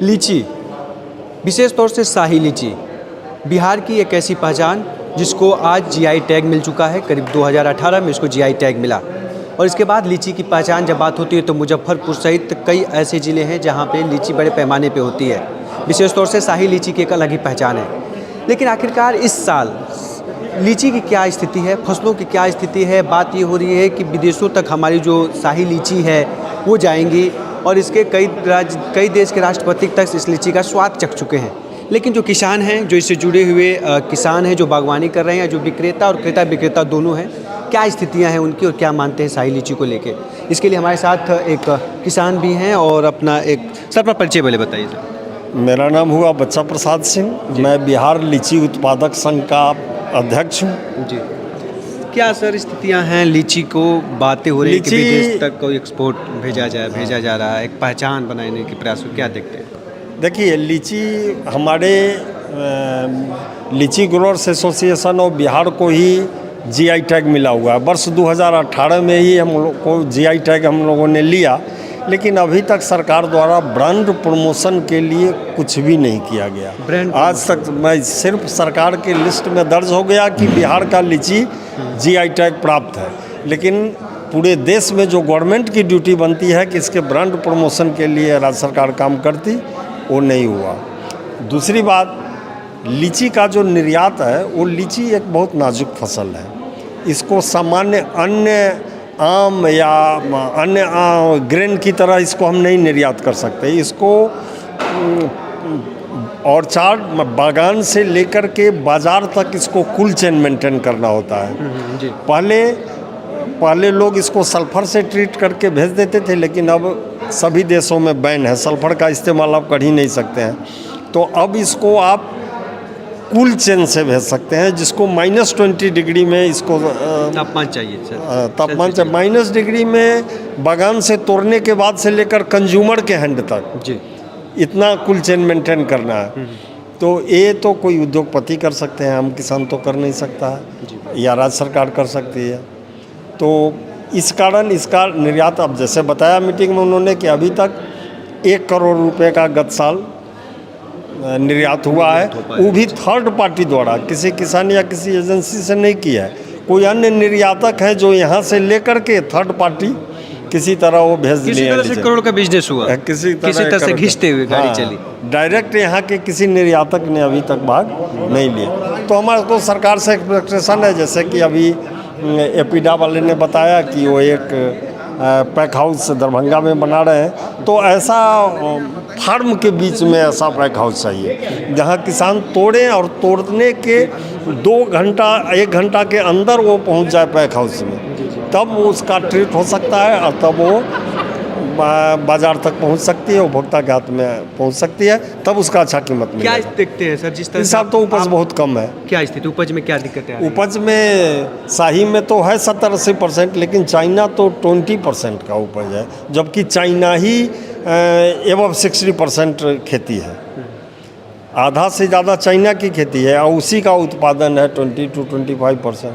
लीची, विशेष तौर से शाही लीची, बिहार की एक ऐसी पहचान जिसको आज जीआई टैग मिल चुका है। करीब 2018 में इसको जीआई टैग मिला। और इसके बाद लीची की पहचान जब बात होती है तो मुजफ्फरपुर सहित कई ऐसे ज़िले हैं जहाँ पे लीची बड़े पैमाने पे होती है। विशेष तौर से शाही लीची की एक अलग ही पहचान है। लेकिन आखिरकार इस साल लीची की क्या स्थिति है, फसलों की क्या स्थिति है? बात ये हो रही है कि विदेशों तक हमारी जो शाही लीची है वो जाएंगी और इसके कई देश के राष्ट्रपति तक इस लीची का स्वाद चख चुके हैं। लेकिन जो किसान हैं, जो इससे जुड़े हुए किसान हैं, जो बागवानी कर रहे हैं, जो विक्रेता और क्रेता विक्रेता दोनों हैं, क्या स्थितियां हैं उनकी और क्या मानते हैं शाही लीची को लेके? इसके लिए हमारे साथ एक किसान भी हैं और अपना सर अपना परिचय पहले बताइए सर। मेरा नाम हुआ बच्चा प्रसाद सिंह, मैं बिहार लीची उत्पादक संघ का अध्यक्ष हूँ। जी, क्या सर स्थितियां हैं? लीची को बातें हो रही है कि विदेश तक कोई एक्सपोर्ट भेजा जा रहा है, एक पहचान बनाने के प्रयास को क्या देखते हैं? देखिए, लीची हमारे लीची ग्रोअर्स एसोसिएशन ऑफ बिहार को ही जीआई टैग मिला हुआ है। वर्ष 2018 में ही हम लोग को जीआई टैग हम लोगों ने लिया, लेकिन अभी तक सरकार द्वारा ब्रांड प्रमोशन के लिए कुछ भी नहीं किया गया। आज तक मैं सिर्फ सरकार के लिस्ट में दर्ज हो गया कि बिहार का लीची जीआई टैग प्राप्त है, लेकिन पूरे देश में जो गवर्नमेंट की ड्यूटी बनती है कि इसके ब्रांड प्रमोशन के लिए राज्य सरकार काम करती, वो नहीं हुआ। दूसरी बात, लीची का जो निर्यात है, वो लीची एक बहुत नाजुक फसल है। इसको सामान्य अन्य आम या अन्य ग्रेन की तरह इसको हम नहीं निर्यात कर सकते। इसको ऑर्चार्ड बागान से लेकर के बाज़ार तक इसको कुल चेन मेंटेन करना होता है। जी। पहले लोग इसको सल्फ़र से ट्रीट करके भेज देते थे, लेकिन अब सभी देशों में बैन है, सल्फ़र का इस्तेमाल आप कर ही नहीं सकते हैं। तो अब इसको आप कूल चेन से भेज सकते हैं, जिसको -20 डिग्री में इसको तापमान चाहिए सर। तापमान से -20 डिग्री में बागान से तोड़ने के बाद से लेकर कंज्यूमर के हैंड तक जी इतना कूल चेन मेंटेन करना है। तो ये तो कोई उद्योगपति कर सकते हैं, हम किसान तो कर नहीं सकता है, या राज्य सरकार कर सकती है। तो इस कारण इसका निर्यात, अब जैसे बताया मीटिंग में उन्होंने कि अभी तक 1 करोड़ रुपए का गत साल निर्यात हुआ है, वो भी थर्ड पार्टी द्वारा, किसी किसान या किसी एजेंसी से नहीं किया है। कोई अन्य निर्यातक है जो यहाँ से लेकर के थर्ड पार्टी किसी तरह वो भेज दिए। किसी तरह से करोड़ का बिजनेस हुआ, किसी तरह से घिसते हुए गाड़ी चली। डायरेक्ट यहाँ के किसी निर्यातक ने अभी तक भाग नहीं लिया। तो हमारे को सरकार से एक्सपेक्टेशन है, जैसे कि अभी एपीडा वाले ने बताया कि वो एक पैक हाउस दरभंगा में बना रहे हैं। तो ऐसा फार्म के बीच में ऐसा पैक हाउस चाहिए जहाँ किसान तोड़ें और तोड़ने के 2 घंटा 1 घंटा के अंदर वो पहुँच जाए पैक हाउस में, तब वो उसका ट्रीट हो सकता है और तब वो बाजार तक पहुंच सकती है, उपभोक्ता के हाथ में पहुंच सकती है, तब उसका अच्छा कीमत मिलेगा। क्या देखते हैं सर जिस तरह हिसाब? तो उपज बहुत कम है। क्या स्थिति उपज में क्या दिक्कत है? उपज में शाही में तो है 70-80%, लेकिन चाइना तो 20% का उपज है, जबकि चाइना ही एबव 60% खेती है। आधा से ज़्यादा चाइना की खेती है और उसी का उत्पादन है 20-25%।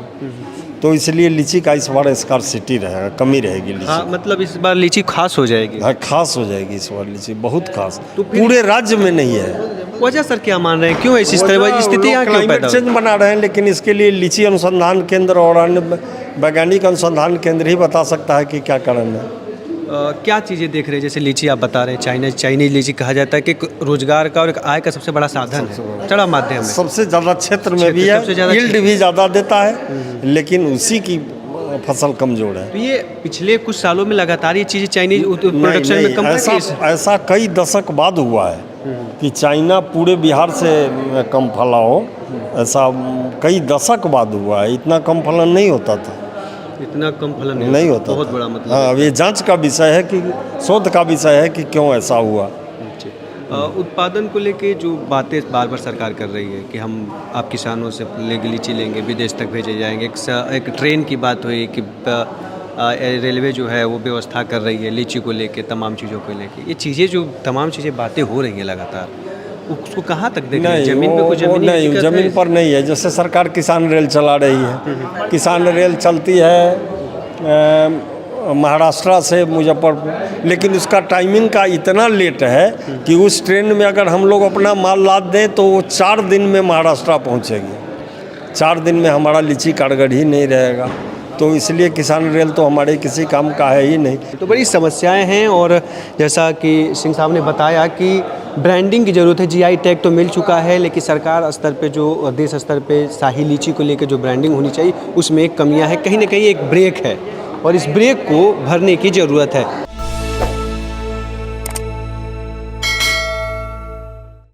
तो इसलिए लीची का इस बार स्कार्सिटी रहेगा, कमी रहेगी लीची। हाँ, मतलब इस बार लीची खास हो जाएगी। हाँ, खास हो जाएगी इस बार लीची, बहुत खास। तो पूरे राज्य में नहीं है। वजह सर क्या मान रहे हैं, क्यों ऐसी स्थिति यहाँ क्यों पैदा? चेंज बना रहे हैं, लेकिन इसके लिए लीची अनुसंधान केंद्र और अन्य वैज्ञानिक अनुसंधान केंद्र ही बता सकता है कि क्या कारण है। क्या चीज़ें देख रहे हैं? जैसे लीची आप बता रहे हैं, चाइनीज लीची कहा जाता है कि रोजगार का और एक आय का सबसे बड़ा साधन है, चढ़ा माध्यम है, सबसे ज़्यादा क्षेत्र में भी है, यील्ड भी ज़्यादा देता है, लेकिन उसी की फसल कमजोर है। तो ये पिछले कुछ सालों में लगातार ये चीज़ें चाइनीज प्रोडक्शन में कम ऐसा कई दशक बाद हुआ है कि चाइना पूरे बिहार से कम फला हो, ऐसा कई दशक बाद हुआ है। इतना कम फलन नहीं होता था, इतना कम फलन नहीं होता, बहुत बड़ा मतलब। हाँ, अब ये जांच का विषय है कि शोध का विषय है कि क्यों ऐसा हुआ। उत्पादन को लेके जो बातें बार बार सरकार कर रही है कि हम आप किसानों से लीची लेंगे, विदेश तक भेजे जाएंगे, एक ट्रेन की बात हुई कि रेलवे जो है वो व्यवस्था कर रही है लीची को लेके, तमाम चीज़ों को लेके। ये चीज़ें जो तमाम चीज़ें बातें हो रही हैं लगातार, उसको कहाँ तक देखें? जमीन पे कुछ जमीन पर नहीं है। जैसे सरकार किसान रेल चला रही है, किसान रेल चलती है महाराष्ट्र से मुजफ्फरपुर, लेकिन उसका टाइमिंग का इतना लेट है कि उस ट्रेन में अगर हम लोग अपना माल लाद दें तो वो 4 दिन में महाराष्ट्र पहुंचेगी। 4 दिन में हमारा लीची कारगर ही नहीं रहेगा, तो इसलिए किसान रेल तो हमारे किसी काम का है ही नहीं। तो बड़ी समस्याएं हैं और जैसा कि सिंह साहब ने बताया कि ब्रांडिंग की ज़रूरत है। जीआई टैग तो मिल चुका है, लेकिन सरकार स्तर पे जो देश स्तर पे शाही लीची को लेकर जो ब्रांडिंग होनी चाहिए उसमें एक कमियां हैं, कहीं ना कहीं एक ब्रेक है और इस ब्रेक को भरने की ज़रूरत है।